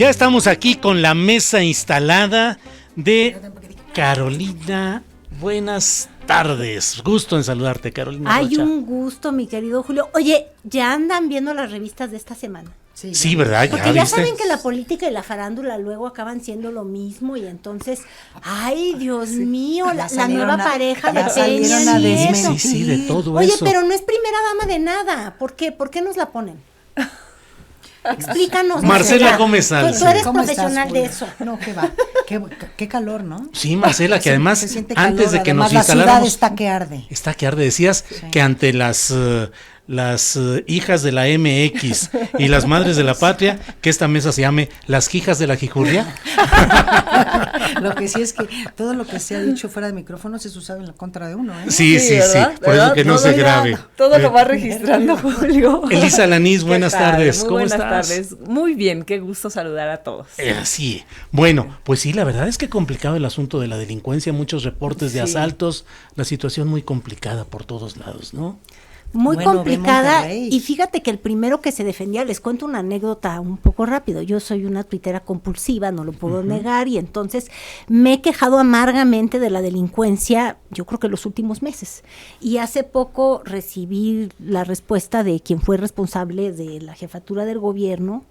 Ya estamos aquí con la mesa instalada de Carolina. Buenas tardes. Gusto en saludarte, Carolina. Hay Rocha. un gusto, mi querido Julio. Oye, ¿ya andan viendo las revistas de esta semana? Sí, ¿verdad? Porque ya ¿viste? saben que la política y la farándula luego acaban siendo lo mismo y entonces, ay, Dios mío, la nueva pareja de Peña Nieto. Sí, de todo Oye, eso. pero no es primera dama de nada. ¿Por qué? ¿Por qué nos la ponen? Explícanos. Marcela Gómez Salce. Tú eres ¿Cómo profesional estás, de Julio? eso. No, qué va. Qué calor, ¿no? Sí, Marcela, que además, Se siente antes calor, de que además, nos instaláramos... la ciudad está que arde. Está que arde. Decías que ante las hijas de la MX y las madres de la patria, que esta mesa se llame las hijas de la Jijurria. Lo que sí es que todo lo que se ha dicho fuera de micrófono es usado en la contra de uno, ¿eh? Sí. Por eso que no se grabe. Todo lo va registrando, Julio. Elisa Lanís, buenas ¿Qué tal? tardes. Muy ¿Cómo buenas estás? tardes. Muy bien, qué gusto saludar a todos. Así. Bueno, pues sí, la verdad es que complicado el asunto de la delincuencia, muchos reportes de Sí. asaltos, la situación muy complicada por todos lados, ¿no? Muy Bueno, complicada. ve Monterrey. Y fíjate que el primero que se defendía, les cuento una anécdota un poco rápido. Yo soy una tuitera compulsiva, no lo puedo negar, y entonces me he quejado amargamente de la delincuencia, yo creo que los últimos meses. Y hace poco recibí la respuesta de quien fue responsable de la jefatura del gobierno,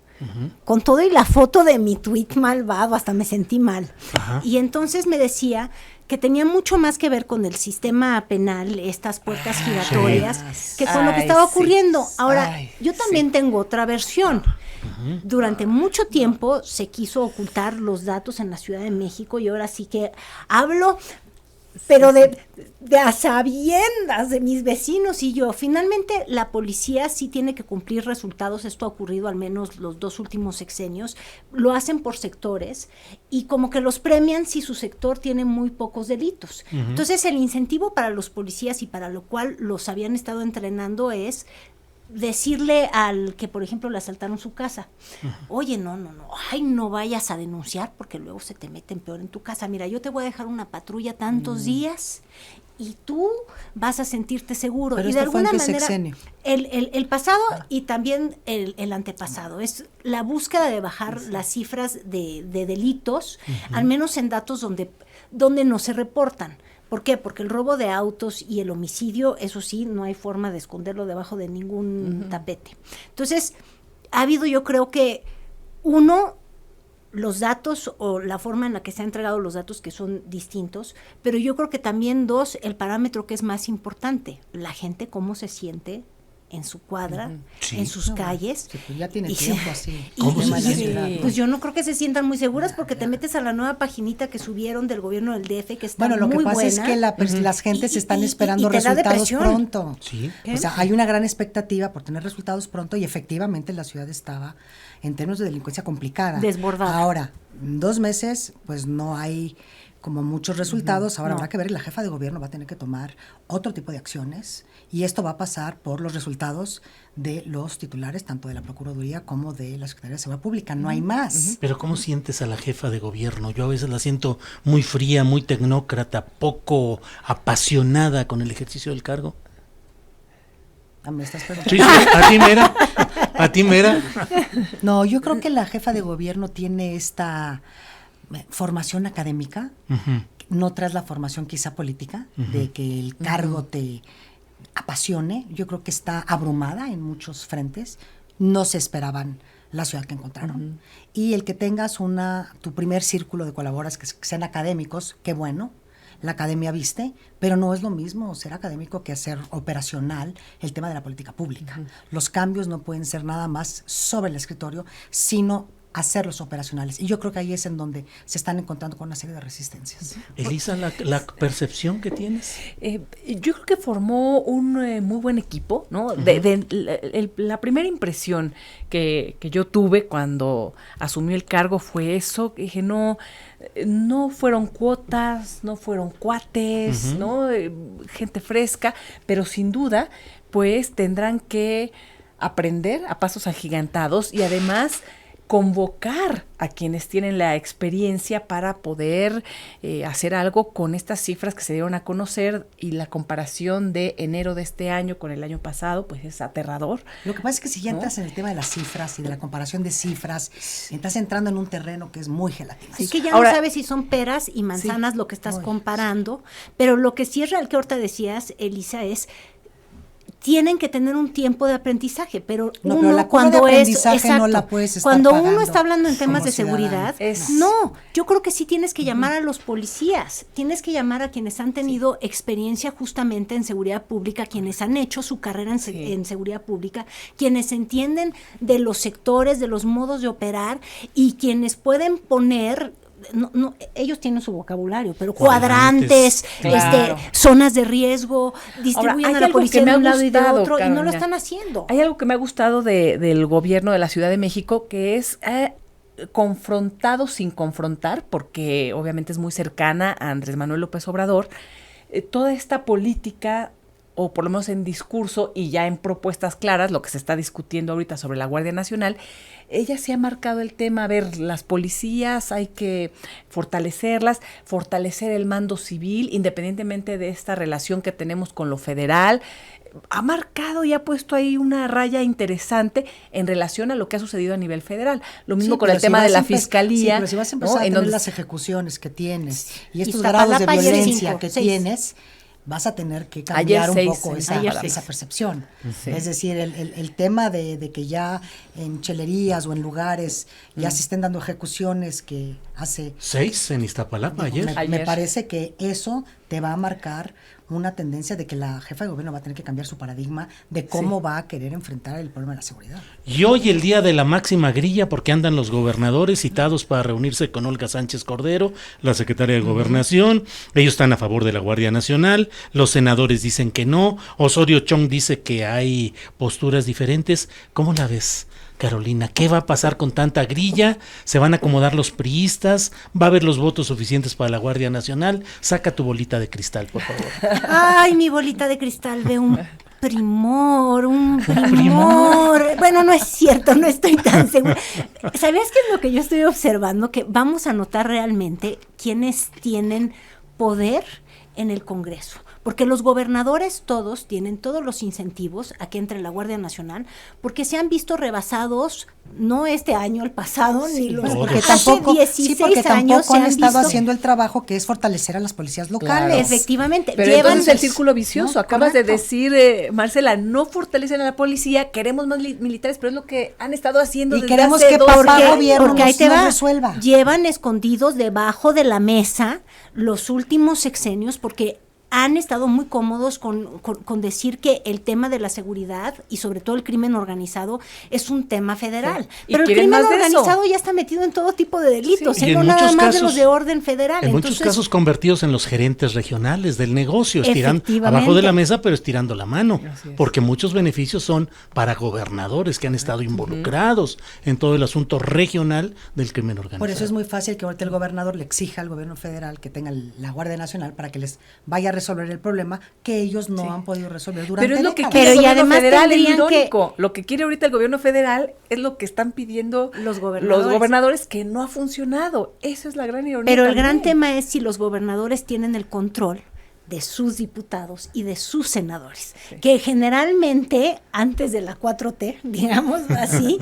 con todo y la foto de mi tuit malvado, hasta me sentí mal. Ajá. Y entonces me decía que tenía mucho más que ver con el sistema penal, estas puertas giratorias, que con lo que Ay, estaba sí. ocurriendo. Ahora, Ay, yo también tengo otra versión. Durante mucho tiempo se quiso ocultar los datos en la Ciudad de México y ahora sí que hablo, pero de a sabiendas de mis vecinos y yo. Finalmente, la policía sí tiene que cumplir resultados. Esto ha ocurrido al menos los 2 últimos sexenios. Lo hacen por sectores y como que los premian si su sector tiene muy pocos delitos. Entonces, el incentivo para los policías y para lo cual los habían estado entrenando es decirle al que, por ejemplo, le asaltaron su casa, oye, no, ay, no vayas a denunciar porque luego se te meten peor en tu casa. Mira, yo te voy a dejar una patrulla tantos días y tú vas a sentirte seguro. Pero y de esto fue en alguna qué manera, sexenio. el pasado y también el antepasado, es la búsqueda de bajar las cifras de delitos, al menos en datos donde no se reportan. ¿Por qué? Porque el robo de autos y el homicidio, eso sí, no hay forma de esconderlo debajo de ningún tapete. Entonces, ha habido, yo creo que, los datos o la forma en la que se han entregado los datos que son distintos, pero yo creo que también 2, el parámetro que es más importante, la gente cómo se siente en su cuadra, Sí. en sus calles. Sí, pues ya tiene Y tiempo así. ¿Cómo tema se de la siente? ciudad. Pues yo no creo que se sientan muy seguras porque te metes a la nueva paginita que subieron del gobierno del DF, que está Bueno, lo que muy pasa buena. es que las gentes Y- están y- esperando y te da resultados depresión. pronto. Sí. ¿Qué? O sea, hay una gran expectativa por tener resultados pronto y efectivamente la ciudad estaba en términos de delincuencia complicada. Desbordada. Ahora, en 2 meses, pues no hay como muchos resultados. Ahora no. habrá que ver, y la jefa de gobierno va a tener que tomar otro tipo de acciones y esto va a pasar por los resultados de los titulares, tanto de la Procuraduría como de la Secretaría de Seguridad Pública. No hay más. Pero ¿cómo sientes a la jefa de gobierno? Yo a veces la siento muy fría, muy tecnócrata, poco apasionada con el ejercicio del cargo. Ah, ¿me estás preguntando? Sí, a ti, Mera. A ti, Mera. No, yo creo que la jefa de gobierno tiene esta formación académica, no tras la formación quizá política, de que el cargo te apasione. Yo creo que está abrumada en muchos frentes. No se esperaban la ciudad que encontraron. Y el que tengas tu primer círculo de colaboradores que sean académicos, qué bueno. La academia viste, pero no es lo mismo ser académico que hacer operacional el tema de la política pública. Los cambios no pueden ser nada más sobre el escritorio, sino hacerlos operacionales. Y yo creo que ahí es en donde se están encontrando con una serie de resistencias. Elisa, la percepción que tienes. Yo creo que formó un muy buen equipo, ¿no? La primera impresión que yo tuve cuando asumió el cargo fue eso, que dije, no fueron cuotas, no fueron cuates, ¿no? Gente fresca, pero sin duda, pues tendrán que aprender a pasos agigantados y además convocar a quienes tienen la experiencia para poder hacer algo con estas cifras que se dieron a conocer, y la comparación de enero de este año con el año pasado, pues es aterrador. Lo que pasa es que si ya entras en el tema de las cifras y de la comparación de cifras, estás entrando en un terreno que es muy gelatinoso. Es que ya Ahora, no sabes si son peras y manzanas lo que estás comparando, pero lo que sí es real que ahorita decías, Elisa, es tienen que tener un tiempo de aprendizaje, pero No, uno pero la curva cuando de es aprendizaje exacto, no la puedes estar cuando uno pagando está hablando en temas como de seguridad, ciudadano. no, yo creo que sí tienes que llamar a los policías, tienes que llamar a quienes han tenido experiencia justamente en seguridad pública, quienes han hecho su carrera en seguridad pública, quienes entienden de los sectores, de los modos de operar, y quienes pueden poner ellos tienen su vocabulario, pero cuadrantes, claro. zonas de riesgo, distribuyen a la policía de un lado y de otro, Carolina, y no lo están haciendo. Hay algo que me ha gustado del gobierno de la Ciudad de México, que es confrontado sin confrontar, porque obviamente es muy cercana a Andrés Manuel López Obrador, toda esta política, o por lo menos en discurso y ya en propuestas claras, lo que se está discutiendo ahorita sobre la Guardia Nacional, ella se ha marcado el tema, a ver, las policías hay que fortalecerlas, fortalecer el mando civil, independientemente de esta relación que tenemos con lo federal. Ha marcado y ha puesto ahí una raya interesante en relación a lo que ha sucedido a nivel federal. Lo mismo con el tema de la fiscalía. Sí, pero si vas a empezar a tener donde las ejecuciones que tienes y estos Iztapalapa grados de ayer violencia 5, que 6. tienes, vas a tener que cambiar Ayer un 6, poco ayer esa 6. percepción. Sí. Es decir, el tema de que ya en chelerías o en lugares ya se estén dando ejecuciones que hace... 6 en Iztapalapa ayer. Me Ayer. parece que eso te va a marcar una tendencia de que la jefa de gobierno va a tener que cambiar su paradigma de cómo va a querer enfrentar el problema de la seguridad. Y hoy el día de la máxima grilla, porque andan los gobernadores citados para reunirse con Olga Sánchez Cordero, la secretaria de Gobernación. Ellos están a favor de la Guardia Nacional, los senadores dicen que no, Osorio Chong dice que hay posturas diferentes. ¿Cómo la ves, Carolina? ¿Qué va a pasar con tanta grilla? ¿Se van a acomodar los priistas? ¿Va a haber los votos suficientes para la Guardia Nacional? Saca tu bolita de cristal, por favor. Ay, mi bolita de cristal ve un primor. Bueno, no es cierto, no estoy tan segura. ¿Sabías qué es lo que yo estoy observando? Que vamos a notar realmente quiénes tienen poder en el Congreso. Porque los gobernadores todos tienen todos los incentivos a que entre la Guardia Nacional, porque se han visto rebasados, no este año, el pasado, ni los Porque hace tampoco, 16 porque años tampoco han se estado visto. haciendo el trabajo que es fortalecer a las policías locales. Claro. Efectivamente, Pero llevan entonces el círculo vicioso, No, acabas correcto. de decir, Marcela, no fortalecen a la policía, queremos más militares, pero es lo que han estado haciendo Y desde queremos hace que 12 papá años. gobierno porque ahí nos- te nos va, resuelva. llevan escondidos debajo de la mesa los últimos sexenios porque han estado muy cómodos con decir que el tema de la seguridad y sobre todo el crimen organizado es un tema federal. Sí. Y Pero el quieren crimen más de eso. organizado ya está metido en todo tipo de delitos, Sí. Y en no nada muchos más de casos- los de orden federal. En muchos Entonces, casos convertidos en los gerentes regionales del negocio, estirando Efectivamente. abajo de la mesa, pero estirando la mano, Así es. porque muchos beneficios son para gobernadores que han estado involucrados en todo el asunto regional del crimen organizado. Por eso es muy fácil que ahorita el gobernador le exija al gobierno federal que tenga la Guardia Nacional para que les vaya a resolver el problema que ellos no han podido resolver durante Pero es lo que décadas. quiere Pero el y gobierno además federal, es tendrían que- irónico. Lo que quiere ahorita el gobierno federal es lo que están pidiendo Los gobernadores. que no ha funcionado. Esa es la gran ironía. pero el también. gran tema es si los gobernadores tienen el control de sus diputados y de sus senadores, que generalmente, antes de la 4T, digamos así,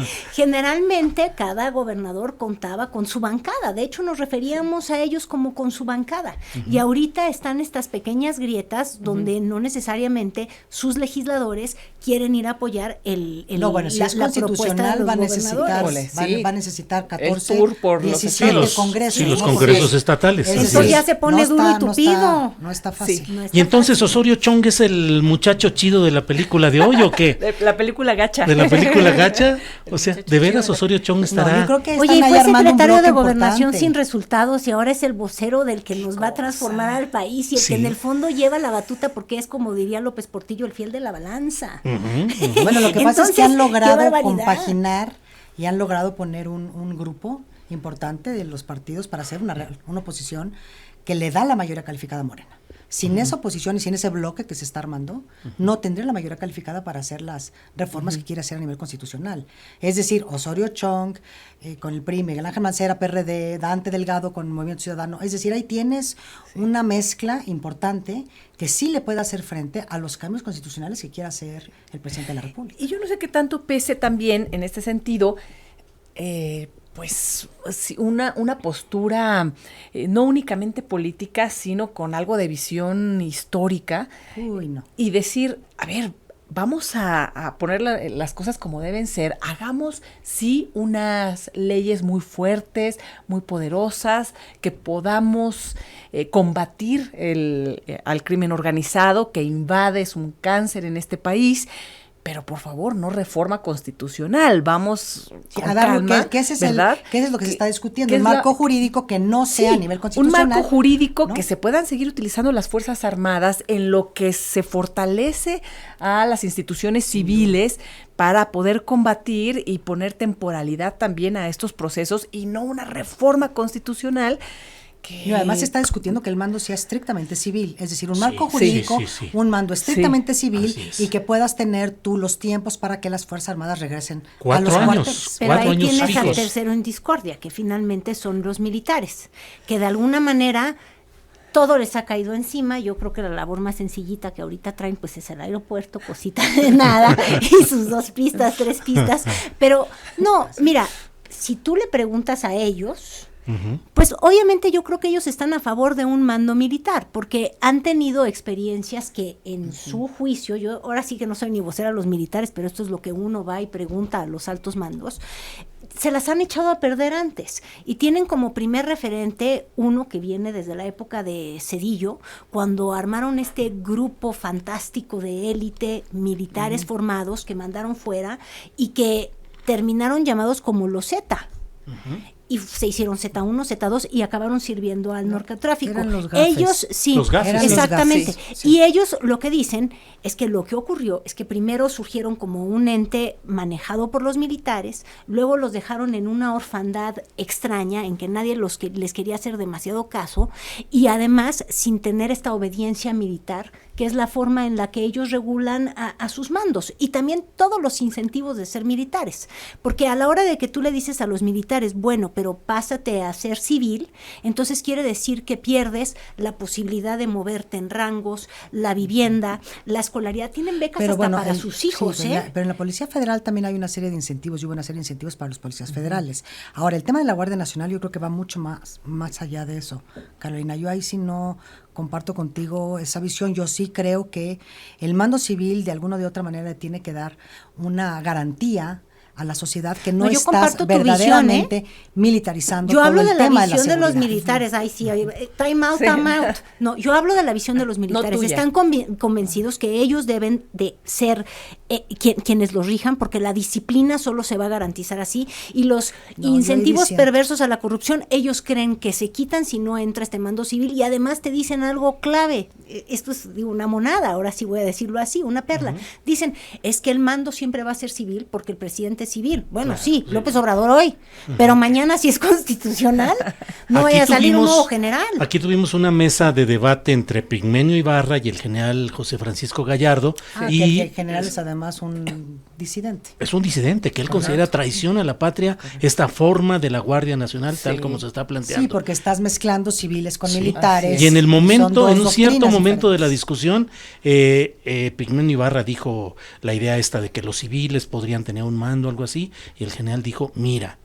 generalmente cada gobernador contaba con su bancada, de hecho nos referíamos a ellos como con su bancada, y ahorita están estas pequeñas grietas donde no necesariamente sus legisladores quieren ir a apoyar No, bueno, si es constitucional va a necesitar, Híjole, sí. va a necesitar 14, El tour por los 17 estados. congresos. Sí, los ¿no? congresos Porque estatales. es Así Entonces es. ya se pone duro y tupido. No está fácil. Sí. No está Y entonces fácil. Osorio Chong es el muchacho chido de la película de hoy, ¿o qué? De la película gacha. ¿De la película gacha? O sea, ¿de veras Osorio Chong No, estará? yo creo que Oye, y están ahí fue armando un secretario de bloque Gobernación importante. sin resultados y ahora es el vocero del que nos va a transformar al país y el Sí. que en el fondo lleva la batuta porque es, como diría López Portillo, el fiel de la balanza. Bueno, lo que pasa es que han Entonces, logrado qué barbaridad. compaginar y han logrado poner un grupo importante de los partidos para hacer una oposición que le da la mayoría calificada a Morena. Sin esa oposición y sin ese bloque que se está armando, no tendría la mayoría calificada para hacer las reformas que quiere hacer a nivel constitucional. Es decir, Osorio Chong con el PRI, Miguel Ángel Mancera, PRD, Dante Delgado con Movimiento Ciudadano. Es decir, ahí tienes una mezcla importante que sí le puede hacer frente a los cambios constitucionales que quiera hacer el presidente de la República. Y yo no sé qué tanto pese también en este sentido, pues una postura no únicamente política, sino con algo de visión histórica. Uy, no. Y decir, a ver, vamos a poner las cosas como deben ser. Hagamos, sí, unas leyes muy fuertes, muy poderosas, que podamos combatir al crimen organizado que invade, es un cáncer en este país. Pero por favor, no reforma constitucional, vamos a dar ¿qué es lo que se está discutiendo? Un marco jurídico que no sea a nivel constitucional. Un marco jurídico, ¿no?, que se puedan seguir utilizando las Fuerzas Armadas en lo que se fortalece a las instituciones civiles para poder combatir y poner temporalidad también a estos procesos y no una reforma constitucional. Y además se está discutiendo que el mando sea estrictamente civil, es decir, un marco jurídico, un mando estrictamente civil y que puedas tener tú los tiempos para que las Fuerzas Armadas regresen a los cuarteles. Pero ahí tienes al tercero en discordia, que finalmente son los militares, que de alguna manera todo les ha caído encima. Yo creo que la labor más sencillita que ahorita traen pues es el aeropuerto, cosita de nada, y sus 2 pistas, 3 pistas, pero no, mira, si tú le preguntas a ellos, pues obviamente yo creo que ellos están a favor de un mando militar, porque han tenido experiencias que en su juicio, yo ahora sí que no soy ni vocera a los militares, pero esto es lo que uno va y pregunta a los altos mandos, se las han echado a perder antes y tienen como primer referente uno que viene desde la época de Zedillo, cuando armaron este grupo fantástico de élite, militares formados que mandaron fuera y que terminaron llamados como los Z. Y se hicieron Z1, Z2 y acabaron sirviendo al narcotráfico. Eran los gafes. Ellos, sí, los gafes. exactamente. Los gafes, sí. Y ellos lo que dicen es que lo que ocurrió es que primero surgieron como un ente manejado por los militares, luego los dejaron en una orfandad extraña en que nadie les quería hacer demasiado caso y además sin tener esta obediencia militar, que es la forma en la que ellos regulan a sus mandos y también todos los incentivos de ser militares, porque a la hora de que tú le dices a los militares, bueno, pero pásate a ser civil, entonces quiere decir que pierdes la posibilidad de moverte en rangos, la vivienda, la escolaridad, tienen becas pero hasta para sus hijos. Sí, pero en la Policía Federal también hay una serie de incentivos, y hubo una serie de incentivos para los policías federales. Ahora, el tema de la Guardia Nacional yo creo que va mucho más allá de eso, Carolina. Yo ahí sí no comparto contigo esa visión. Yo sí creo que el mando civil de alguna o de otra manera tiene que dar una garantía a la sociedad que no estás verdaderamente militarizando todo el tema de la seguridad. Yo hablo de la visión de los militares, ay sí, time out. No, yo hablo de la visión de los militares. Están convencidos que ellos deben de ser quienes los rijan, porque la disciplina solo se va a garantizar así, y los incentivos perversos a la corrupción, ellos creen que se quitan si no entra este mando civil, y además te dicen algo clave, esto es una monada, ahora sí voy a decirlo así, una perla. Dicen, es que el mando siempre va a ser civil porque el presidente es civil. Bueno, claro, sí, López Obrador hoy, pero mañana si es constitucional, no vaya a salir un nuevo general. Aquí tuvimos una mesa de debate entre Pigmenio Ibarra y el general José Francisco Gallardo. Y el general es además un disidente. Es un disidente que él considera traición a la patria, esta forma de la Guardia Nacional tal como se está planteando. Sí, porque estás mezclando civiles con militares. Y en el momento, en un cierto momento de la discusión, Pigmenio Ibarra dijo la idea esta de que los civiles podrían tener un mando, algo así, y el general dijo, mira,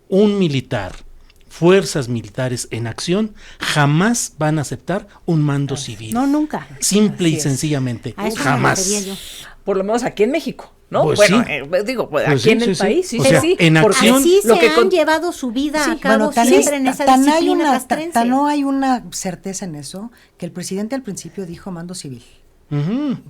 un militar, fuerzas militares en acción, jamás van a aceptar un mando civil. No, nunca. Simple y sencillamente, jamás. Por lo menos aquí en México, ¿no? Pues bueno, sí. Digo, pues aquí en el país, sí, o sea, en acción, así se han llevado su vida a cabo siempre en esa disciplina castrense. No hay una certeza en eso, que el presidente al principio dijo mando civil.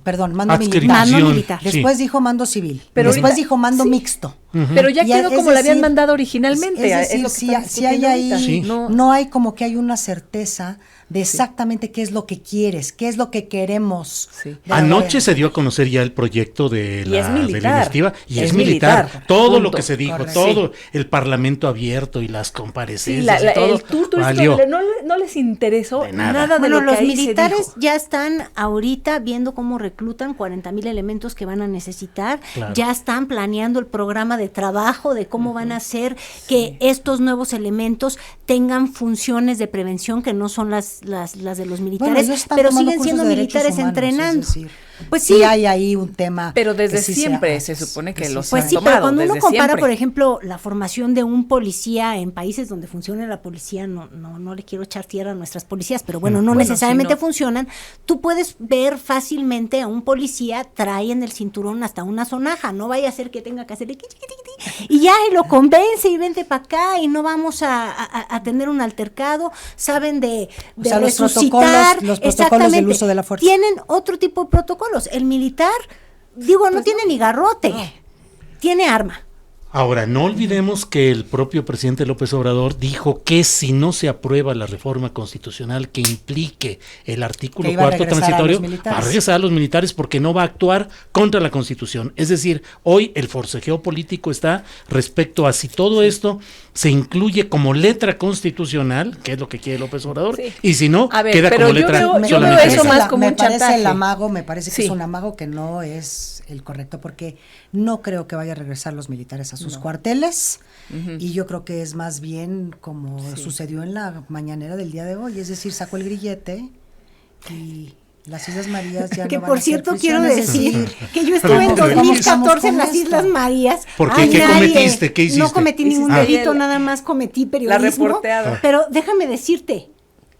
Perdón, mando militar. Mando militar. Después dijo mando civil. Pero después dijo mando mixto. Pero ya Y quedó es como la habían decir, mandado originalmente. Es decir, lo que si están hay discutiendo ahí, ahorita. Sí. no hay como que hay una certeza de exactamente qué es lo que quieres, qué es lo que queremos. Sí. de la Anoche Guardia. se dio a conocer ya el proyecto de Y es la militar. iniciativa y es Es militar. militar. Todo lo Punto. que se dijo, Correcto. todo el parlamento abierto y las Sí, comparecencias y todo el tour turístico valió. no les interesó De nada. nada de Bueno, lo que los ahí se militares dijo. ya están ahorita viendo cómo reclutan 40,000 elementos que van a necesitar, Claro. ya están planeando el programa de trabajo de cómo van a hacer que estos nuevos elementos tengan funciones de prevención que no son las de los militares, ellos están pero tomando siguen cursos siendo de derechos militares humanos, entrenando. es decir, Pues sí sí, hay ahí un tema. Pero desde que sí siempre se supone que sí los se pues ha- sí, tomado, pero cuando uno desde compara, siempre. por ejemplo, la formación de un policía en países donde funciona la policía, no le quiero echar tierra a nuestras policías, pero bueno, no Bueno, necesariamente sí, no. funcionan. Tú puedes ver fácilmente a un policía trae en el cinturón hasta una sonaja, no vaya a ser que tenga que hacerle y ya, y lo convence y vente para acá y no vamos a tener un altercado, saben de O sea, los resucitar, protocolos del exactamente. uso de la fuerza. Tienen otro tipo de protocolos. El militar, digo, no tiene ni garrote, tiene arma. Ahora, no olvidemos que el propio presidente López Obrador dijo que si no se aprueba la reforma constitucional que implique el artículo Que iba a cuarto regresar a transitorio, los militares. va a regresar a los militares porque no va a actuar contra la Constitución. Es decir, hoy el forcejeo político está respecto a si todo esto se incluye como letra constitucional, que es lo que quiere López Obrador, Sí. y si no, A ver, queda pero como yo letra veo- yo solamente veo eso legal. más como me un parece chantaje. el amago, me parece que Sí. es un amago que no es el correcto, porque no creo que vaya a regresar los militares a sus cuarteles, y yo creo que es más bien como sucedió en la mañanera del día de hoy, es decir, sacó el grillete y las Islas Marías ya Que no van por a ser cierto quiero prisiones, es decir decir, que yo estuve en Vamos, vamos, 2014 en vamos las con Islas esto. Marías. ¿Por qué? Ay, ¿Qué nadie. cometiste? ¿Qué hiciste? No cometí ningún Hiciste delito, el- nada más cometí periodismo. reporteada. Pero déjame decirte,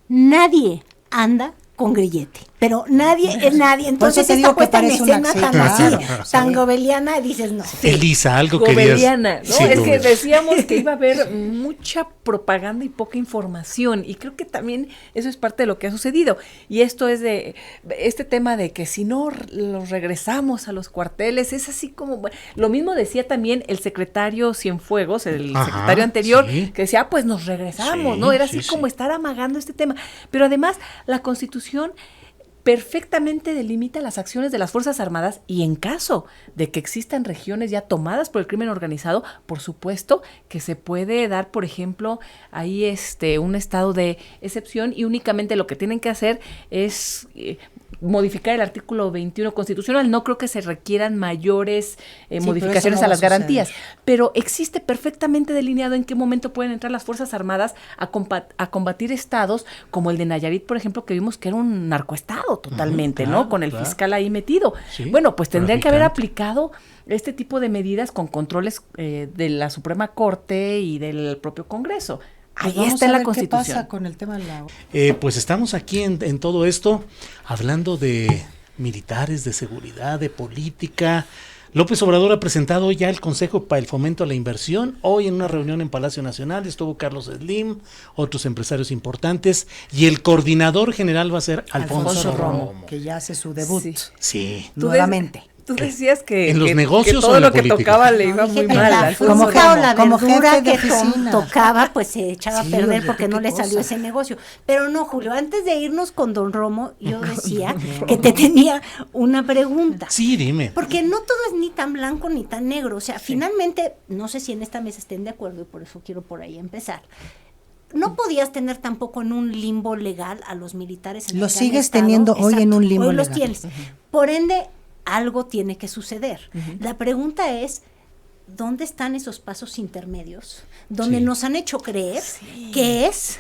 nadie anda con grillete. Pero nadie es nadie. Entonces te esta digo que puesta en parece una escena tan claro, así, sí. tan gobeliana, dices no. Elisa, algo querías. Gobeliana, ¿no? Sí, es que Gobel. decíamos que iba a haber mucha propaganda y poca información, y creo que también eso es parte de lo que ha sucedido. Y esto es de este tema de que si no los regresamos a los cuarteles, es así como lo mismo decía también el secretario Cienfuegos, el Ajá, secretario anterior, sí. que decía, pues nos regresamos, Sí, ¿no? Era sí, así como sí. estar amagando este tema. Pero además, la Constitución perfectamente delimita las acciones de las Fuerzas Armadas, y en caso de que existan regiones ya tomadas por el crimen organizado, por supuesto que se puede dar, por ejemplo, ahí un estado de excepción, y únicamente lo que tienen que hacer es modificar el artículo 21 constitucional. No creo que se requieran mayores pero modificaciones eso no a va las a suceder. garantías, pero existe perfectamente delineado en qué momento pueden entrar las Fuerzas Armadas a combatir estados como el de Nayarit, por ejemplo, que vimos que era un narcoestado totalmente, claro, ¿no? Con el claro. fiscal ahí metido. Sí, Bueno, pues tendrían que haber traficante. aplicado este tipo de medidas con controles de la Suprema Corte y del propio Congreso. Pues Ahí vamos está a en la ver Constitución. ¿Qué pasa con el tema de la... Pues estamos aquí en todo esto hablando de militares, de seguridad, de política. López Obrador ha presentado ya el Consejo para el Fomento a la Inversión. Hoy en una reunión en Palacio Nacional estuvo Carlos Slim, otros empresarios importantes, y el coordinador general va a ser Alfonso Romo. que ya hace su debut Sí. Sí. Tú nuevamente. Tú decías que, ¿En los que- negocios que o todo en la lo que política? tocaba le iba Dije muy que mal. la Alfonso como fruta o jefe- la como verdura jefe de que oficina. tocaba, pues se echaba Sí, a perder oye, porque no qué le salió cosa. ese negocio. Pero no, Julio, antes de irnos con don Romo, yo decía que te tenía una pregunta. Sí, dime. Porque no todo es ni tan blanco ni tan negro. O sea, finalmente, no sé si en esta mesa estén de acuerdo y por eso quiero por ahí empezar. No podías tener tampoco en un limbo legal a los militares. En Lo el que han sigues estado. teniendo hoy en un limbo Hoy los legal. tienes. Por ende, algo tiene que suceder. La pregunta es, ¿dónde están esos pasos intermedios? Donde Sí. nos han hecho creer que es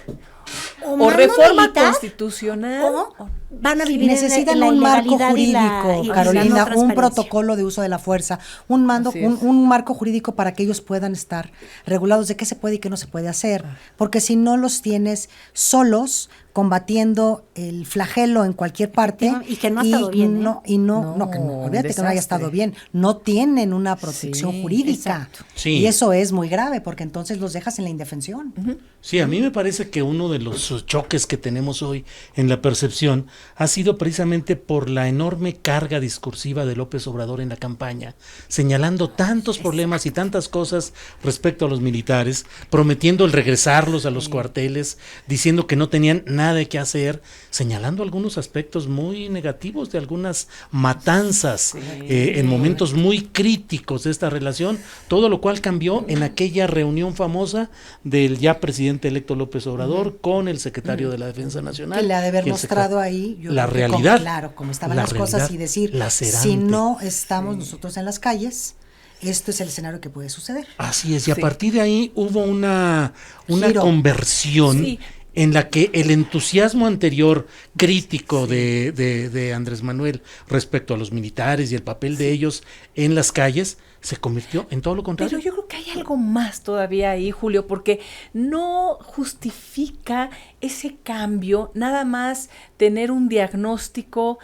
O mando reforma militar, constitucional. o van a vivir Necesitan en la un marco ilegalidad y jurídico, y la Carolina, no un transparencia. protocolo de uso de la fuerza, un mando, Así es. un marco jurídico para que ellos puedan estar regulados de qué se puede y qué no se puede hacer, porque si no los tienes solos combatiendo el flagelo en cualquier parte. Y que no ha estado bien. Olvídate que no haya estado bien. No tienen una protección jurídica. Sí. Y eso es muy grave, porque entonces los dejas en la indefensión. Sí, a mí me parece que uno de los choques que tenemos hoy en la percepción ha sido precisamente por la enorme carga discursiva de López Obrador en la campaña, señalando tantos problemas y tantas cosas respecto a los militares, prometiendo el regresarlos a los cuarteles, diciendo que no tenían nada que hacer, señalando algunos aspectos muy negativos de algunas matanzas en momentos muy críticos de esta relación, todo lo cual cambió en aquella reunión famosa del ya presidente electo López Obrador con el secretario de la Defensa Nacional. Que le ha de haber y el mostrado ahí la realidad. Cómo estaban la las cosas y realidad decir, lacerante. si no estamos nosotros en las calles, esto es el escenario que puede suceder. Así es, y a partir de ahí hubo una Giro. conversión. Sí. En la que el entusiasmo anterior crítico de Andrés Manuel respecto a los militares y el papel de ellos en las calles se convirtió en todo lo contrario. Pero yo creo que hay algo más todavía ahí, Julio, porque no justifica ese cambio nada más tener un diagnóstico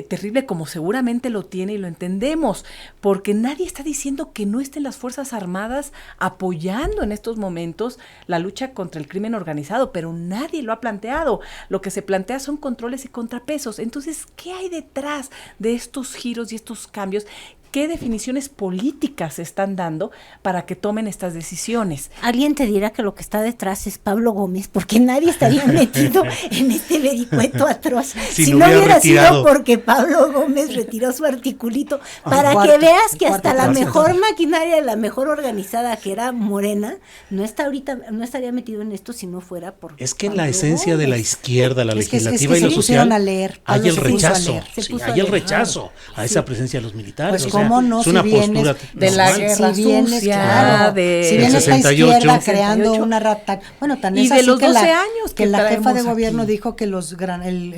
terrible como seguramente lo tiene y lo entendemos, porque nadie está diciendo que no estén las Fuerzas Armadas apoyando en estos momentos la lucha contra el crimen organizado, pero nadie lo ha planteado. Lo que se plantea son controles y contrapesos. Entonces, ¿qué hay detrás de estos giros y estos cambios? ¿Qué definiciones políticas se están dando para que tomen estas decisiones? Alguien te dirá que lo que está detrás es Pablo Gómez, porque nadie estaría metido en este vericueto atroz. Si no hubiera sido porque Pablo Gómez retiró su articulito, para que veas que hasta la mejor maquinaria, la mejor organizada, que era Morena, no estaría metido en esto si no fuera por Es que en Pablo la esencia Gómez. de la izquierda, la legislativa es que y lo se social, pusieron a leer, hay Pablo el se puso a rechazo, leer. Se sí, puso a hay el leer. rechazo a esa presencia de los militares. Pues o sea, cómo no, es una si vienes postura de la normal. guerra si vienes, sucia, claro, de si vienes la 68, izquierda creando 68, una rata, bueno, tan y es de así los que 12 la, años que que la jefa de traemos gobierno aquí. dijo que el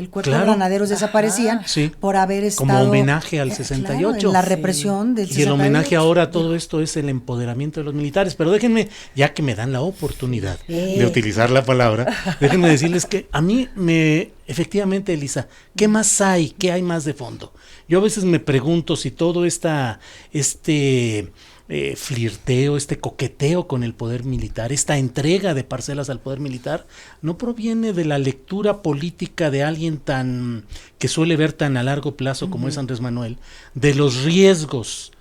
cuerpo Claro. de granaderos desaparecían Sí. por haber estado Como homenaje al claro, 68. en la represión del 68. Y el homenaje ahora a todo esto es el empoderamiento de los militares. Pero déjenme, ya que me dan la oportunidad de utilizar la palabra, déjenme decirles que a mí efectivamente, Elisa, ¿qué más hay? ¿Qué hay más de fondo? Yo a veces me pregunto si todo flirteo, este coqueteo con el poder militar, esta entrega de parcelas al poder militar, no proviene de la lectura política de alguien que suele ver tan a largo plazo como es Andrés Manuel, de los riesgos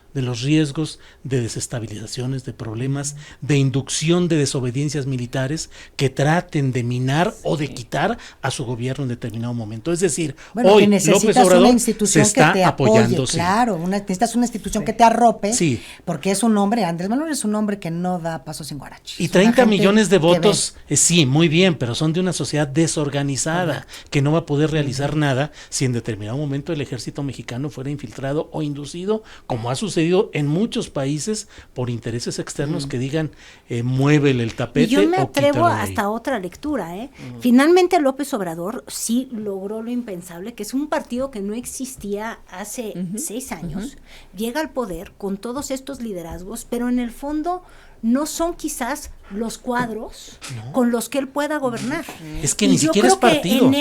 de desestabilizaciones, de problemas, de inducción de desobediencias militares que traten de minar o de quitar a su gobierno en determinado momento. Es decir, bueno, hoy necesitas López Obrador una institución se está que te apoye, apoyando. claro, necesitas una institución que te arrope, Sí. porque es un hombre, Andrés Manuel es un hombre que no da pasos sin guaraches. Y Es una 30 gente millones de que votos, sí, muy bien, pero son de una sociedad desorganizada, que no va a poder realizar nada si en determinado momento el ejército mexicano fuera infiltrado o inducido, como ha sucedido en muchos países, por intereses externos que digan, muévele el tapete. Y yo me o atrevo quítalo de ahí. hasta otra lectura. Finalmente López Obrador sí logró lo impensable, que es un partido que no existía hace 6 años, llega al poder con todos estos liderazgos, pero en el fondo no son quizás los cuadros con los que él pueda gobernar. Es que Y ni yo siquiera es creo que partido.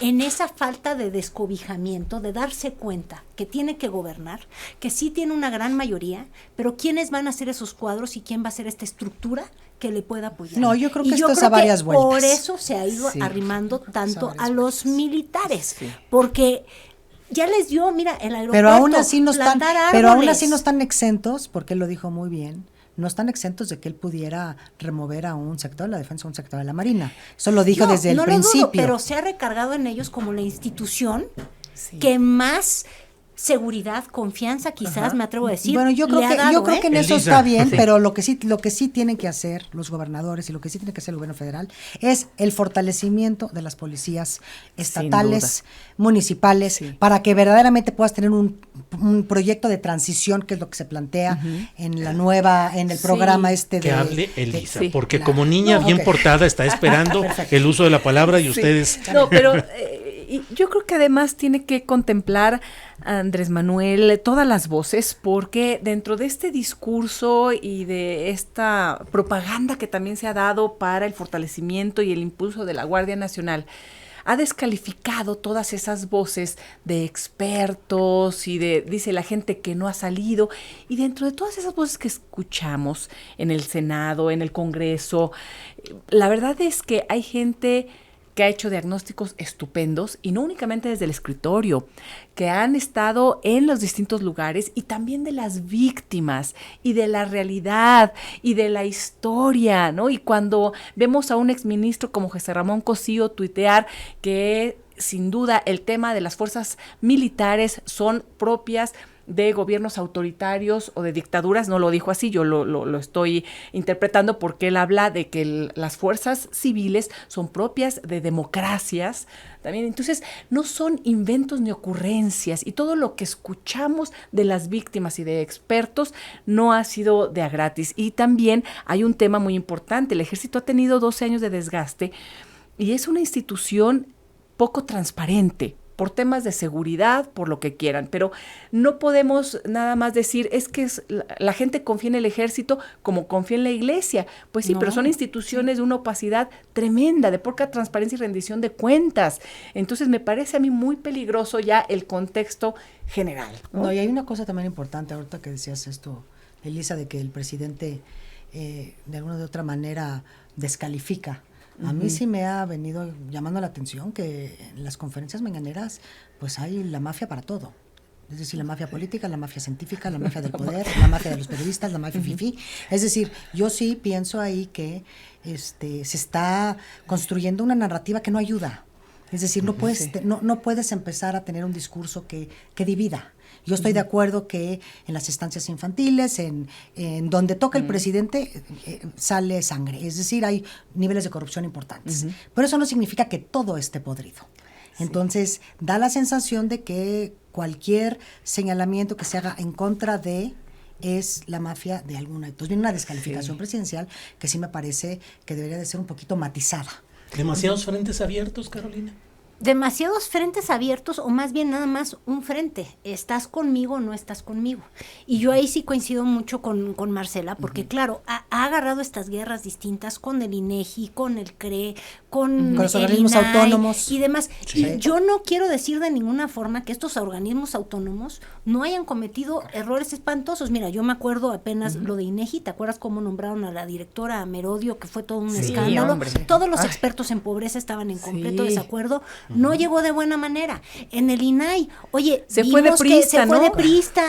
en esa falta de descobijamiento, de darse cuenta que tiene que gobernar, que sí tiene una gran mayoría, pero ¿quiénes van a ser esos cuadros y quién va a ser esta estructura que le pueda apoyar? No, yo creo que Y esto es a varias vueltas. Por eso se ha ido Sí, arrimando tanto varias a los militares, porque ya les dio, mira, el aeropuerto, pero aún así no están, plantar pero aún árboles. así no están exentos, porque él lo dijo muy bien. No están exentos de que él pudiera remover a un sector de la defensa, a un sector de la Marina. Eso lo dijo desde el principio. Lo dudo, pero se ha recargado en ellos como la institución que más seguridad, confianza, quizás me atrevo a decir. Bueno, yo creo le ha que dado, yo creo que en eso Elisa, está bien, sí. pero lo que sí tienen que hacer los gobernadores y lo que sí tiene que hacer el gobierno federal es el fortalecimiento de las policías estatales, municipales, para que verdaderamente puedas tener un proyecto de transición, que es lo que se plantea en el programa Que hable Elisa, sí, porque claro. como niña No, bien ok. portada está esperando el uso de la palabra y ustedes... No, pero Y yo creo que además tiene que contemplar, Andrés Manuel, todas las voces, porque dentro de este discurso y de esta propaganda que también se ha dado para el fortalecimiento y el impulso de la Guardia Nacional, ha descalificado todas esas voces de expertos y dice la gente que no ha salido. Y dentro de todas esas voces que escuchamos en el Senado, en el Congreso, la verdad es que hay gente que ha hecho diagnósticos estupendos, y no únicamente desde el escritorio, que han estado en los distintos lugares, y también de las víctimas y de la realidad y de la historia, ¿no? Y cuando vemos a un exministro como José Ramón Cosío tuitear que sin duda el tema de las fuerzas militares son propias de gobiernos autoritarios o de dictaduras, no lo dijo así, yo lo estoy interpretando, porque él habla de que las fuerzas civiles son propias de democracias también. Entonces, no son inventos ni ocurrencias, y todo lo que escuchamos de las víctimas y de expertos no ha sido de a gratis. Y también hay un tema muy importante: el ejército ha tenido 12 años de desgaste y es una institución poco transparente, por temas de seguridad, por lo que quieran, pero no podemos nada más decir, es que la gente confía en el ejército como confía en la iglesia. Pues sí, no, pero son instituciones de una opacidad tremenda, de poca transparencia y rendición de cuentas. Entonces me parece a mí muy peligroso ya el contexto general, ¿no? No, y hay una cosa también importante ahorita que decías esto, Elisa, de que el presidente de alguna de otra manera descalifica. A mí sí me ha venido llamando la atención que en las conferencias mañaneras pues hay la mafia para todo. Es decir, la mafia política, la mafia científica, la mafia del poder, la mafia de los periodistas, la mafia fifí. Es decir, yo sí pienso ahí que se está construyendo una narrativa que no ayuda. Es decir, no puedes empezar a tener un discurso que divida. Yo estoy de acuerdo que en las estancias infantiles, en donde toca el presidente, sale sangre. Es decir, hay niveles de corrupción importantes. Pero eso no significa que todo esté podrido. Entonces, da la sensación de que cualquier señalamiento que se haga en contra de es la mafia de alguna. Entonces, viene una descalificación presidencial que sí me parece que debería de ser un poquito matizada. ¿Demasiados frentes abiertos, Carolina? Demasiados frentes abiertos, o más bien nada más un frente. ¿Estás conmigo o no estás conmigo? Y yo ahí sí coincido mucho con Marcela, porque claro, ha agarrado estas guerras distintas con el INEGI, con el CRE, con los organismos INAI autónomos y demás. Sí. Y yo no quiero decir de ninguna forma que estos organismos autónomos no hayan cometido errores espantosos. Mira, yo me acuerdo apenas lo de INEGI, ¿te acuerdas cómo nombraron a la directora Merodio, que fue todo un escándalo? Hombre. Todos los expertos en pobreza estaban en completo desacuerdo. No llegó de buena manera. En el INAI, oye, se fue de priista, fue de priista,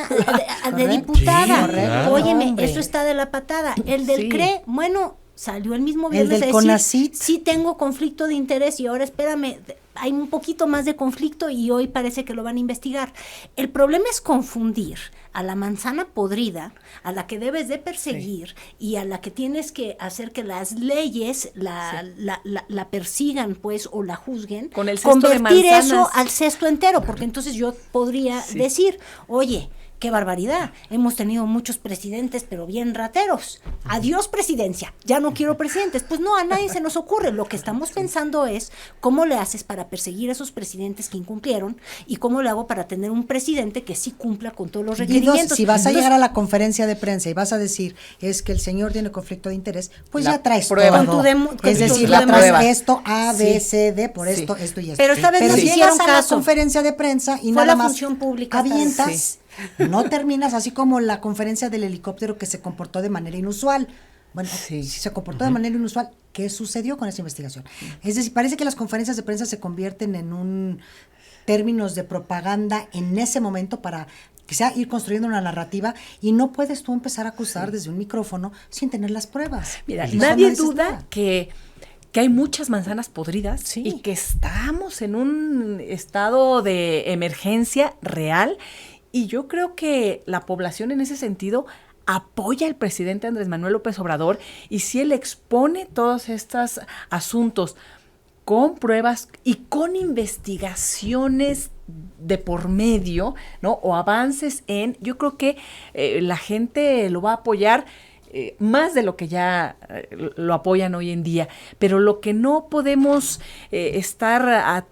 de diputada. Sí, claro. Óyeme, eso está de la patada. El del CRE, bueno, salió el mismo viernes el del a decir, CONACYT. sí tengo conflicto de interés, y ahora espérame, hay un poquito más de conflicto y hoy parece que lo van a investigar. El problema es confundir a la manzana podrida, a la que debes de perseguir y a la que tienes que hacer que las leyes la persigan, pues, o la juzguen. Con el cesto convertir de manzanas. eso al cesto entero, porque entonces yo podría decir, oye, qué barbaridad, hemos tenido muchos presidentes, pero bien rateros. Adiós presidencia, ya no quiero presidentes. Pues no, a nadie se nos ocurre. Lo que estamos pensando es cómo le haces para perseguir a esos presidentes que incumplieron, y cómo le hago para tener un presidente que sí cumpla con todos los requerimientos. Y dos, si vas a llegar a la conferencia de prensa y vas a decir, es que el señor tiene conflicto de interés, pues ya traes prueba. todo. Con Es decir, la traes prueba. esto, A, B, C, D, por esto, esto y esto. Pero esta vez Pero nos si hicieron llegas a la caso. conferencia de prensa y Fue nada la más función pública. avientas, no terminas así como la conferencia del helicóptero que se comportó de manera inusual. Bueno, si se comportó de manera inusual, ¿qué sucedió con esa investigación? Es decir, parece que las conferencias de prensa se convierten en un términos de propaganda en ese momento para quizá ir construyendo una narrativa, y no puedes tú empezar a acusar desde un micrófono sin tener las pruebas. Mira, Eso nadie no dices duda nada. que hay muchas manzanas podridas y que estamos en un estado de emergencia real, y yo creo que la población en ese sentido apoya al presidente Andrés Manuel López Obrador, y si él expone todos estos asuntos con pruebas y con investigaciones de por medio, ¿no? O avances yo creo que la gente lo va a apoyar. más de lo que ya lo apoyan hoy en día, pero lo que no podemos estar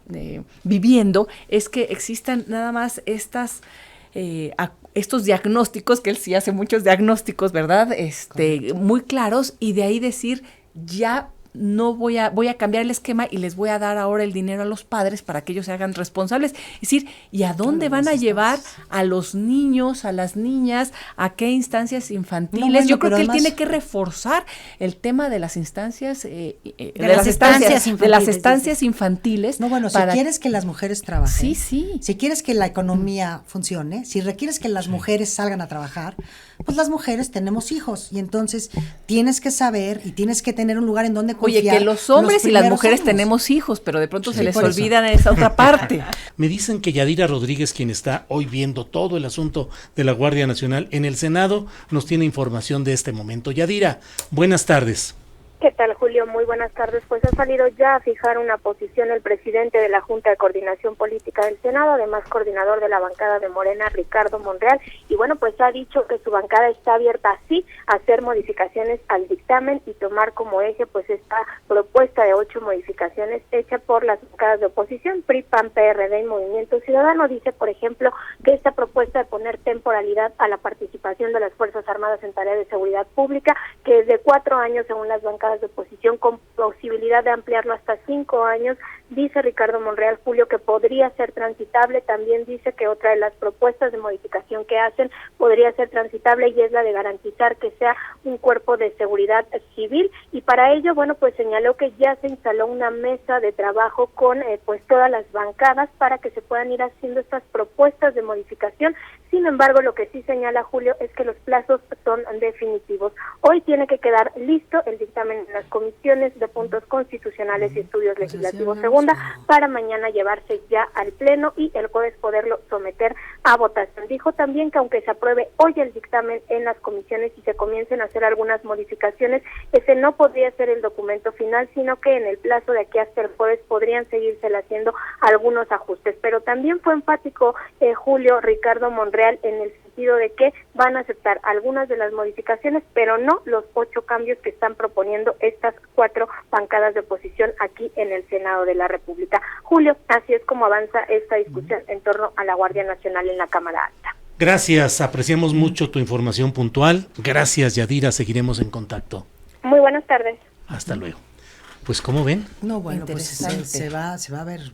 viviendo es que existan nada más estos diagnósticos, que él sí hace muchos diagnósticos, ¿verdad? Muy claros, y de ahí decir, ya no voy a cambiar el esquema y les voy a dar ahora el dinero a los padres para que ellos se hagan responsables. Es decir, ¿y a dónde van a llevar a los niños, a las niñas, a qué instancias infantiles? No, bueno, yo creo que además, él tiene que reforzar el tema de las instancias, de las estancias infantiles. No, bueno, si quieres que las mujeres trabajen, sí. si quieres que la economía funcione, si requieres que las mujeres salgan a trabajar, pues las mujeres tenemos hijos y entonces tienes que saber y tienes que tener un lugar en donde confiar. Oye, que los hombres y las mujeres años. tenemos hijos, pero de pronto se les por eso. olvidan esa otra parte. Me dicen que Yadira Rodríguez, quien está hoy viendo todo el asunto de la Guardia Nacional en el Senado, nos tiene información de este momento. Yadira, buenas tardes. ¿Qué tal, Julio? Muy buenas tardes. Pues ha salido ya a fijar una posición el presidente de la Junta de Coordinación Política del Senado, además coordinador de la bancada de Morena, Ricardo Monreal, y bueno, pues ha dicho que su bancada está abierta así a hacer modificaciones al dictamen y tomar como eje pues esta propuesta de 8 modificaciones hecha por las bancadas de oposición, PRI, PAN, PRD y Movimiento Ciudadano. Dice, por ejemplo, que esta propuesta de poner temporalidad a la participación de las Fuerzas Armadas en tareas de seguridad pública, que es de 4 años según las bancadas de oposición, con posibilidad de ampliarlo hasta 5 años, dice Ricardo Monreal, Julio, que podría ser transitable. También dice que otra de las propuestas de modificación que hacen podría ser transitable y es la de garantizar que sea un cuerpo de seguridad civil, y para ello, bueno, pues señaló que ya se instaló una mesa de trabajo con pues todas las bancadas para que se puedan ir haciendo estas propuestas de modificación. Sin embargo, lo que sí señala Julio es que los plazos son definitivos. Hoy tiene que quedar listo el dictamen en las comisiones de puntos constitucionales y estudios legislativos segunda para mañana llevarse ya al pleno y el jueves poderlo someter a votación. Dijo también que aunque se apruebe hoy el dictamen en las comisiones y se comiencen a hacer algunas modificaciones, ese no podría ser el documento final, sino que en el plazo de aquí hasta el jueves podrían seguirse haciendo algunos ajustes. Pero también fue enfático Julio Ricardo Monreal en el sentido de que van a aceptar algunas de las modificaciones, pero no los 8 cambios que están proponiendo estas 4 bancadas de oposición aquí en el Senado de la República. Julio, así es como avanza esta discusión en torno a la Guardia Nacional en la Cámara Alta. Gracias, apreciamos mucho tu información puntual. Gracias, Yadira, seguiremos en contacto. Muy buenas tardes. Hasta luego. Pues, ¿cómo ven? No, bueno, pues se va a ver.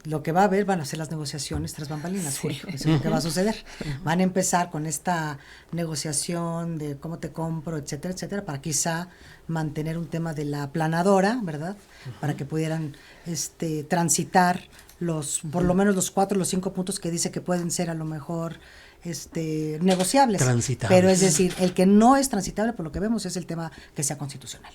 Lo que va a haber van a ser las negociaciones tras bambalinas, Julio. Eso es lo que va a suceder. Van a empezar con esta negociación de cómo te compro, etcétera, para quizá mantener un tema de la aplanadora, ¿verdad? Para que pudieran transitar por lo menos los 4 o los 5 puntos que dice que pueden ser a lo mejor negociables. Transitables. Pero es decir, el que no es transitable, por lo que vemos, es el tema que sea constitucional.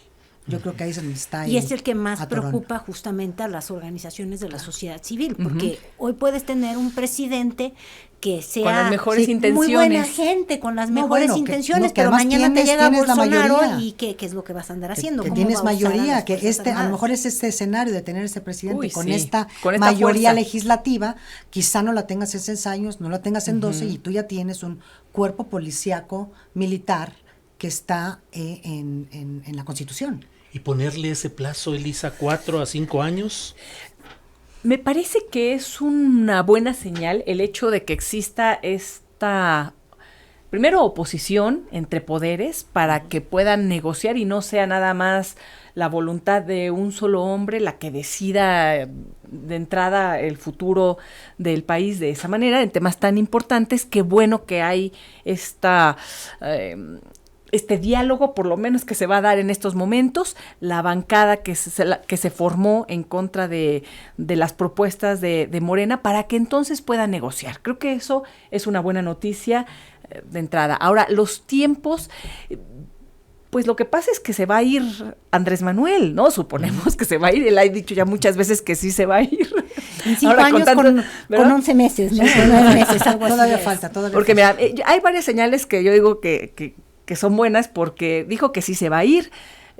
Yo creo que ahí es donde está. Y es el que más atorón. preocupa justamente a las organizaciones de la sociedad civil, porque hoy puedes tener un presidente que sea con las mejores intenciones, muy buena gente, con las mejores intenciones, pero mañana te llega Bolsonaro y ¿qué es lo que vas a andar haciendo? Que tienes mayoría, que a lo mejor es este escenario de tener este presidente con esta mayoría fuerza legislativa, quizá no la tengas en 6 años, no la tengas en 12 y tú ya tienes un cuerpo policíaco militar que está en la Constitución. ¿Y ponerle ese plazo, Elisa, 4 a 5 años? Me parece que es una buena señal el hecho de que exista esta, primero, oposición entre poderes para que puedan negociar y no sea nada más la voluntad de un solo hombre la que decida de entrada el futuro del país de esa manera, en temas tan importantes. Qué bueno que hay este diálogo, por lo menos que se va a dar en estos momentos, la bancada que se formó en contra de las propuestas de Morena, para que entonces pueda negociar. Creo que eso es una buena noticia de entrada. Ahora, los tiempos, pues lo que pasa es que se va a ir Andrés Manuel, ¿no? Suponemos que se va a ir, él ha dicho ya muchas veces que sí se va a ir. En 5 años con 11 meses, ¿no? Con 9 meses, algo así. Todavía falta. Porque mira, hay varias señales que yo digo que son buenas, porque dijo que sí se va a ir.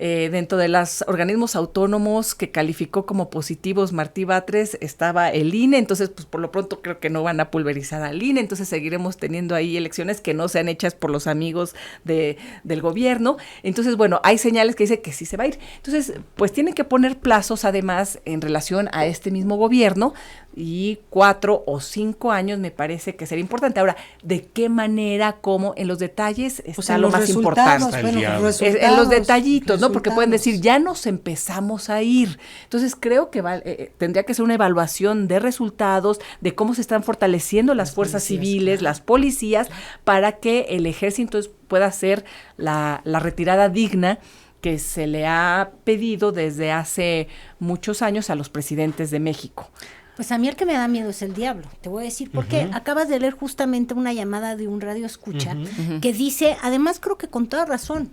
dentro de los organismos autónomos que calificó como positivos Martí Batres estaba el INE, entonces pues por lo pronto creo que no van a pulverizar al INE, entonces seguiremos teniendo ahí elecciones que no sean hechas por los amigos del gobierno. Entonces, bueno, hay señales que dicen que sí se va a ir. Entonces, pues tienen que poner plazos además en relación a este mismo gobierno, y 4 o 5 años me parece que sería importante. Ahora, ¿de qué manera, cómo? En los detalles está lo más importante. En los detallitos, ¿no? Porque pueden decir, ya nos empezamos a ir. Entonces, creo que tendría que ser una evaluación de resultados, de cómo se están fortaleciendo las fuerzas civiles, las policías, para que el ejército pueda hacer la retirada digna que se le ha pedido desde hace muchos años a los presidentes de México. Pues a mí el que me da miedo es el diablo. Te voy a decir por qué. Acabas de leer justamente una llamada de un radio escucha que dice, además creo que con toda razón,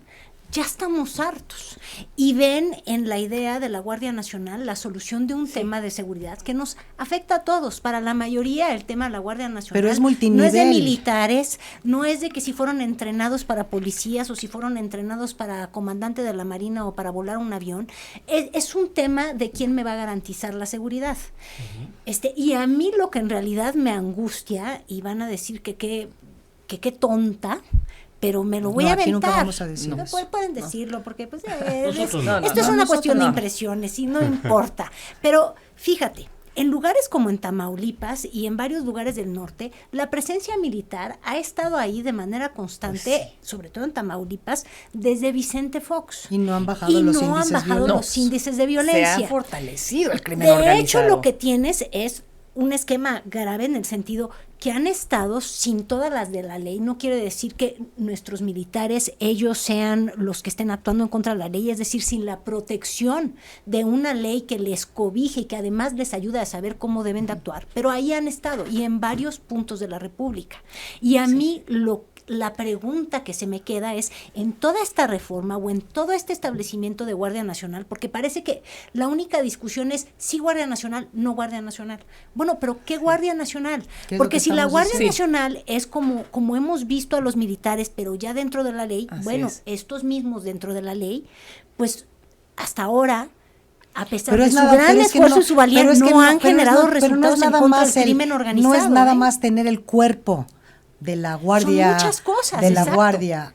ya estamos hartos y ven en la idea de la Guardia Nacional la solución de un tema de seguridad que nos afecta a todos. Para la mayoría el tema de la Guardia Nacional pero es multinivel. No es de militares, no es de que si fueron entrenados para policías o si fueron entrenados para comandante de la Marina o para volar un avión. Es un tema de quién me va a garantizar la seguridad. Y a mí lo que en realidad me angustia, y van a decir que qué tonta, pero me lo voy a aventar. Aquí nunca vamos a decir no, eso. Pueden decirlo, porque pues No. esto es una cuestión de impresiones y no importa. Pero fíjate, en lugares como en Tamaulipas y en varios lugares del norte, la presencia militar ha estado ahí de manera constante, sobre todo en Tamaulipas, desde Vicente Fox. Y no han bajado los índices de violencia. Se ha fortalecido el crimen organizado. De hecho, lo que tienes es un esquema grave en el sentido que han estado sin todas las de la ley. No quiere decir que nuestros militares, ellos sean los que estén actuando en contra de la ley, es decir, sin la protección de una ley que les cobije y que además les ayuda a saber cómo deben de actuar. Pero ahí han estado y en varios puntos de la República. Y a mí la pregunta que se me queda es, en toda esta reforma o en todo este establecimiento de Guardia Nacional, porque parece que la única discusión es sí Guardia Nacional, no Guardia Nacional. Bueno, pero ¿qué Guardia Nacional? Porque si la Guardia Nacional es como hemos visto a los militares, pero ya dentro de la ley, estos mismos dentro de la ley, pues hasta ahora, a pesar de su gran esfuerzo y su valía, no han generado resultados en contra del crimen organizado. No es nada más tener el cuerpo de la guardia. Son muchas cosas, de la exacto. guardia.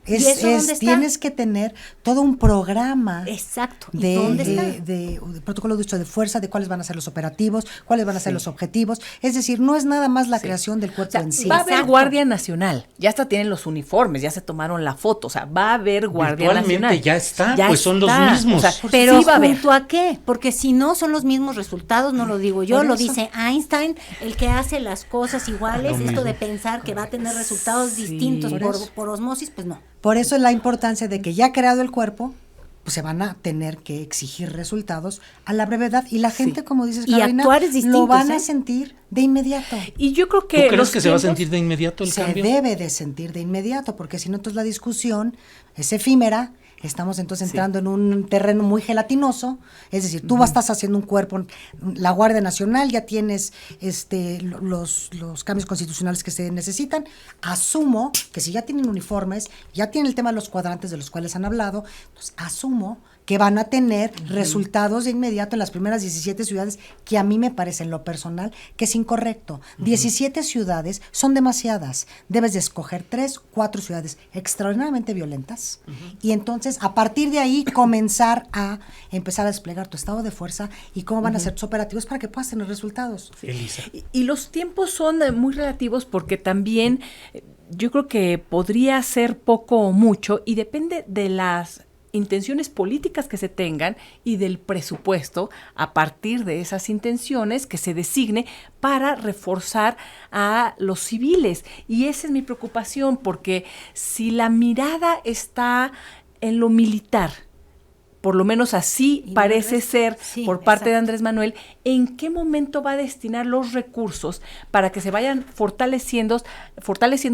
Tienes que tener todo un programa. Exacto. ¿Y de, dónde está? De protocolo de uso de fuerza, de cuáles van a ser los operativos, cuáles van a ser los objetivos. Es decir, no es nada más la creación del cuerpo en sí. Va a haber Guardia Nacional. Ya hasta tienen los uniformes, ya se tomaron la foto. O sea, va a haber Guardia Nacional. Ya está, pues son los mismos. O sea, pero sí va a haber. ¿junto a qué? Porque si no son los mismos resultados, no lo digo yo, lo dice Einstein, el que hace las cosas iguales, esto de pensar que va a tener resultados distintos por osmosis, pues no. Por eso es la importancia de que ya creado el cuerpo, pues se van a tener que exigir resultados a la brevedad y la gente, como dices, Carolina, actuar es distinto, lo van a sentir de inmediato. Y yo creo que ¿Tú crees que se va a sentir de inmediato el cambio? Se debe de sentir de inmediato, porque si no, entonces la discusión es efímera. Estamos entonces entrando en un terreno muy gelatinoso, es decir, tú estás haciendo un cuerpo, la Guardia Nacional, ya tienes los cambios constitucionales que se necesitan. Asumo que si ya tienen uniformes, ya tienen el tema de los cuadrantes de los cuales han hablado, entonces asumo que van a tener resultados de inmediato en las primeras 17 ciudades, que a mí me parece en lo personal que es incorrecto. 17 ciudades son demasiadas. Debes de escoger 3, 4 ciudades extraordinariamente violentas y entonces a partir de ahí empezar a desplegar tu estado de fuerza y cómo van a ser tus operativos para que puedas tener resultados. Elisa. Y los tiempos son muy relativos porque también yo creo que podría ser poco o mucho y depende de las intenciones políticas que se tengan y del presupuesto a partir de esas intenciones que se designe para reforzar a los civiles. Y esa es mi preocupación, porque si la mirada está en lo militar, por lo menos así parece ser por parte de Andrés Manuel, ¿en qué momento va a destinar los recursos para que se vayan fortaleciendo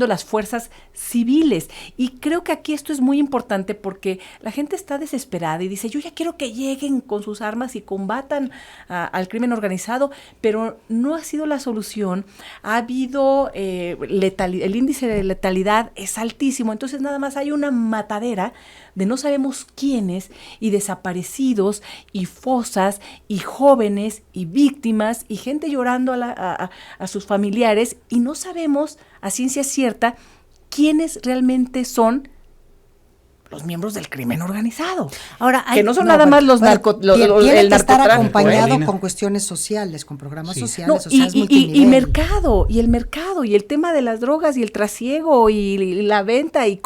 las fuerzas civiles? Y creo que aquí esto es muy importante porque la gente está desesperada y dice, yo ya quiero que lleguen con sus armas y combatan al crimen organizado, pero no ha sido la solución. Ha habido el índice de letalidad es altísimo, entonces nada más hay una matadera de no sabemos quiénes y desaparecidos, y fosas, y jóvenes, y víctimas, y gente llorando a sus familiares, y no sabemos a ciencia cierta quiénes realmente son los miembros del crimen organizado. Ahora, que no son nada más los tiene el que estar narcotráfico. acompañado con cuestiones sociales, con programas sociales, No, o sea, es multinivel. y mercado, y el tema de las drogas, y el trasiego, y la venta, y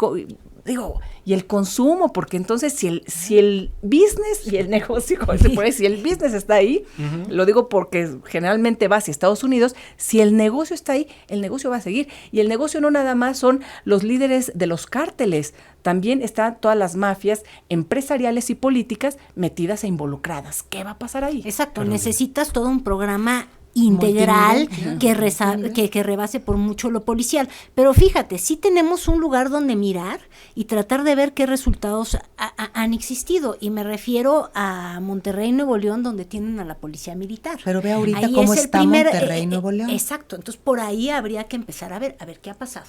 el consumo, porque entonces si el business y el negocio, como se puede decir, si el business está ahí, lo digo porque generalmente va hacia Estados Unidos, si el negocio está ahí, el negocio va a seguir. Y el negocio no nada más son los líderes de los cárteles, también están todas las mafias empresariales y políticas metidas e involucradas. ¿Qué va a pasar ahí? Exacto, necesitas todo un programa integral que rebase por mucho lo policial. Pero fíjate, sí tenemos un lugar donde mirar y tratar de ver qué resultados han existido. Y me refiero a Monterrey, Nuevo León, donde tienen a la policía militar. Pero ve ahorita Ahí cómo es el está primer, Monterrey, Nuevo León. Exacto, entonces por ahí habría que empezar a ver qué ha pasado,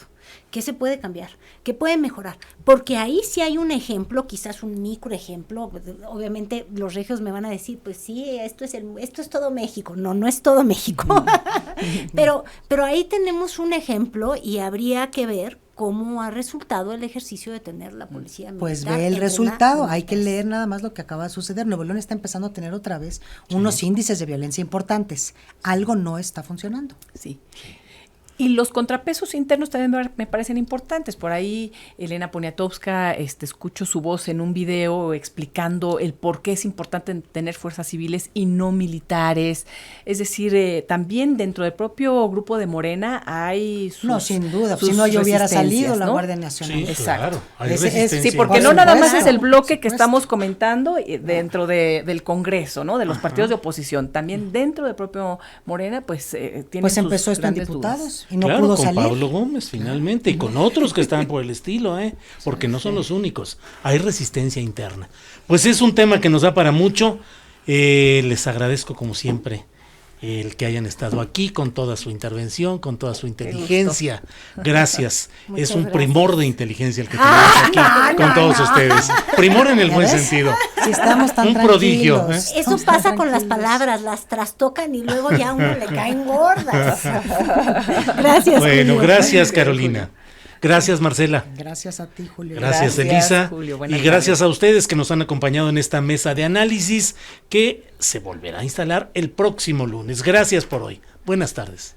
qué se puede cambiar, qué puede mejorar. Porque ahí sí hay un ejemplo, quizás un microejemplo. Obviamente los regios me van a decir, pues sí, esto es todo México. No es todo México. pero ahí tenemos un ejemplo y habría que ver cómo ha resultado el ejercicio de tener la policía militar. Pues ve el resultado, hay que leer nada más lo que acaba de suceder. Nuevo León está empezando a tener otra vez unos índices de violencia importantes. Algo no está funcionando. Sí. Y los contrapesos internos también me parecen importantes. Por ahí Elena Poniatowska, escucho su voz en un video explicando el por qué es importante tener fuerzas civiles y no militares. Es decir, también dentro del propio grupo de Morena hay sus No, sin duda, si no yo hubiera salido la ¿no? Guardia Nacional. Sí, Exacto. claro. Hay Sí, resistencia. porque Por no nada más supuesto, es el bloque por que supuesto. estamos comentando dentro del Congreso, ¿no? De los partidos de oposición. También dentro del propio Morena, pues tiene Pues sus empezó esto en grandes diputados dudas. y no Claro, pudo con salir. Pablo Gómez finalmente y con otros que están por el estilo, porque no son los únicos, hay resistencia interna. Pues es un tema que nos da para mucho. Les agradezco como siempre el que hayan estado aquí con toda su intervención, con toda su inteligencia. Gracias. Muchas Es un gracias. primor de inteligencia el que tenemos aquí con todos ustedes. Primor en el ¿Ya buen ves? sentido. Si estamos tan Un prodigio, tranquilos, Eso estamos pasa tan con las tranquilos. palabras, las trastocan y luego ya a uno le caen gordas. Gracias. Bueno, Julio. gracias Carolina. Gracias Marcela. Gracias a ti, Julio. Gracias, Gracias, Elisa. Julio. Y Buenas gracias a ustedes que nos han acompañado en esta mesa de análisis que se volverá a instalar el próximo lunes. Gracias por hoy. Buenas tardes.